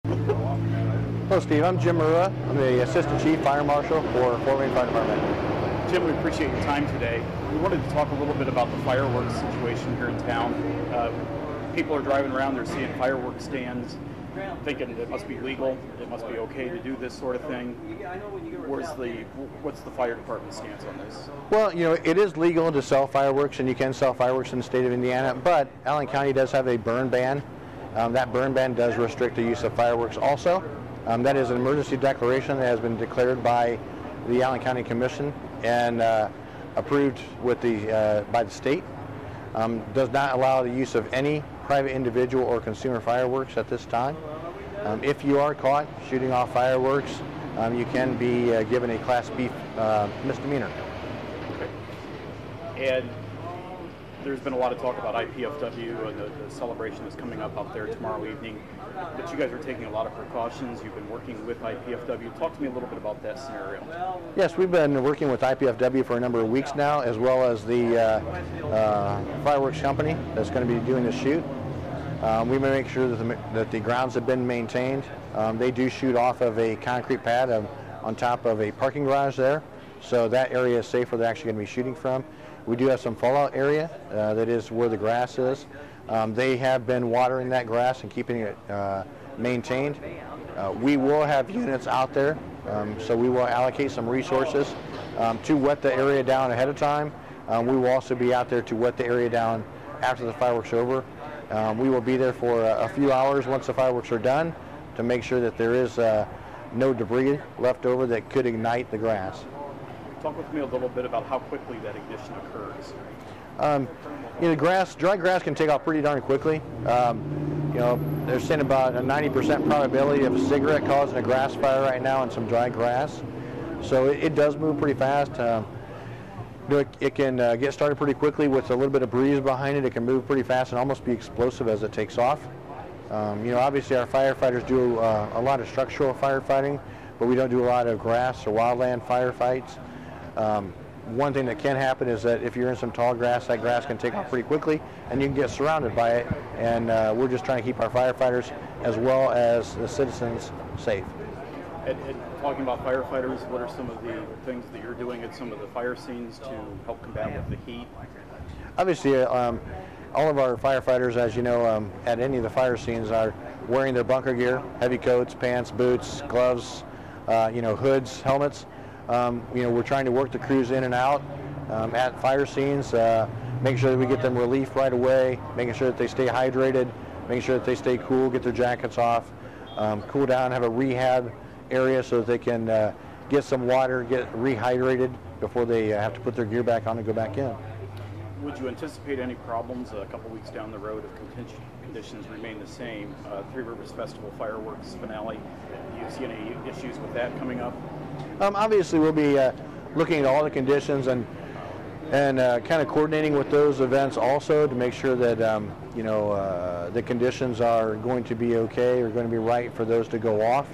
Hello, Steve. I'm Jim Murua. I'm the Assistant Chief Fire Marshal for Fort Wayne Fire Department. Jim, we appreciate your time today. We wanted to talk a little bit about the fireworks situation here in town. People are driving around, they're seeing fireworks stands, thinking it must be legal, it must be okay to do this sort of thing. What's the fire department's stance on this? Well, you know, it is legal to sell fireworks, and you can sell fireworks in the state of Indiana, but Allen County does have a burn ban. That burn ban does restrict the use of fireworks also. That is an emergency declaration that has been declared by the Allen County Commission and approved with by the state. Does not allow the use of any private individual or consumer fireworks at this time. If you are caught shooting off fireworks, you can be given a Class B misdemeanor. Okay. And there's been a lot of talk about IPFW and the celebration that's coming up out there tomorrow evening, but you guys are taking a lot of precautions. You've been working with IPFW. Talk to me a little bit about that scenario. Yes, we've been working with IPFW for a number of weeks now, as well as the fireworks company that's going to be doing the shoot. We make sure that the grounds have been maintained. They do shoot off of a concrete pad on top of a parking garage there, so that area is safe where they're actually going to be shooting from. We do have some fallout area, that is where the grass is. They have been watering that grass and keeping it maintained. We will have units out there, so we will allocate some resources to wet the area down ahead of time. We will also be out there to wet the area down after the fireworks are over. We will be there for a few hours once the fireworks are done to make sure that there is no debris left over that could ignite the grass. Talk with me a little bit about how quickly that ignition occurs. You know, dry grass can take off pretty darn quickly. You know, they're saying about a 90% probability of a cigarette causing a grass fire right now in some dry grass. So it does move pretty fast. You know, it can get started pretty quickly with a little bit of breeze behind it. It can move pretty fast and almost be explosive as it takes off. You know, obviously our firefighters do a lot of structural firefighting, but we don't do a lot of grass or wildland firefights. One thing that can happen is that if you're in some tall grass, that grass can take off pretty quickly and you can get surrounded by it, and we're just trying to keep our firefighters as well as the citizens safe. And talking about firefighters, what are some of the things that you're doing at some of the fire scenes to help combat with the heat? Obviously, all of our firefighters, as you know, at any of the fire scenes are wearing their bunker gear, heavy coats, pants, boots, gloves, you know, hoods, helmets. You know, we're trying to work the crews in and out at fire scenes, making sure that we get them relief right away, making sure that they stay hydrated, making sure that they stay cool, get their jackets off, cool down, have a rehab area so that they can get some water, get rehydrated before they have to put their gear back on and go back in. Would you anticipate any problems a couple weeks down the road if conditions remain the same? Three Rivers Festival fireworks finale, do you see any issues with that coming up? Obviously, we'll be looking at all the conditions and kind of coordinating with those events also to make sure that you know, the conditions are going to be okay, or going to be right for those to go off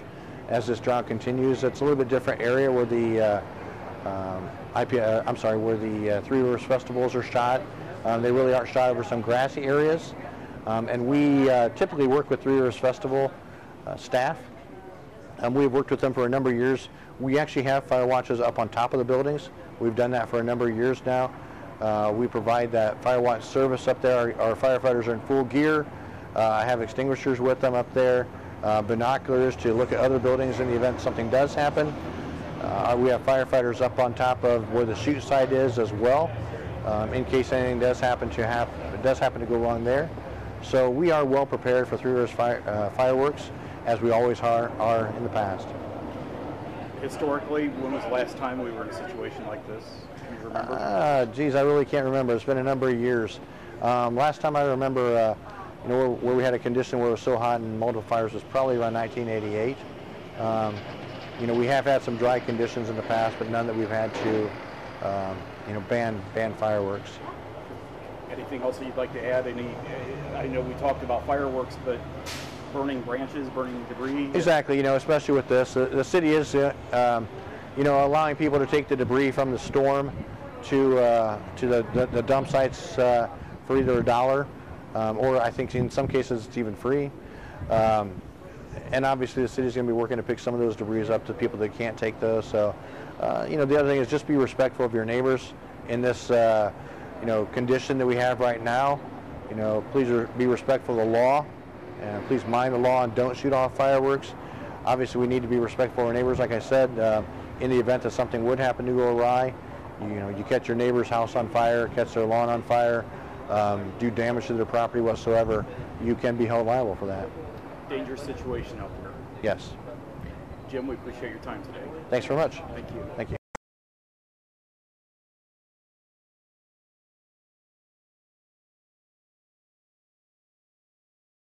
as this drought continues. It's a little bit different area where the where the Three Rivers Festivals are shot. They really aren't shot over some grassy areas, and we typically work with Three Rivers Festival staff. We've worked with them for a number of years. We actually have fire watches up on top of the buildings. We've done that for a number of years now. We provide that fire watch service up there. Our firefighters are in full gear. I have extinguishers with them up there, binoculars to look at other buildings in the event something does happen. We have firefighters up on top of where the shoot site is as well, in case anything does happen to go wrong there. So we are well prepared for Three Rivers fireworks, as we always are in the past. Historically, when was the last time we were in a situation like this? Can you remember? Geez, I really can't remember. It's been a number of years. Last time I remember, you know, where we had a condition where it was so hot and multiple fires was probably around 1988. You know, we have had some dry conditions in the past, but none that we've had to, you know, ban fireworks. Anything else that you'd like to add? I know we talked about fireworks, but burning branches, burning debris. Exactly. You know, especially with this, the city is, you know, allowing people to take the debris from the storm to the dump sites for either $1, or I think in some cases it's even free. and obviously the city's going to be working to pick some of those debris up to people that can't take those. So, you know, the other thing is just be respectful of your neighbors in this, you know, condition that we have right now. You know, please be respectful of the law, and please mind the law and don't shoot off fireworks. Obviously, we need to be respectful of our neighbors. Like I said, in the event that something would happen to go awry, you know, you catch your neighbor's house on fire, catch their lawn on fire, do damage to their property whatsoever, you can be held liable for that. Dangerous situation out there. Yes. Jim, we appreciate your time today. Thanks very much. Thank you. Thank you.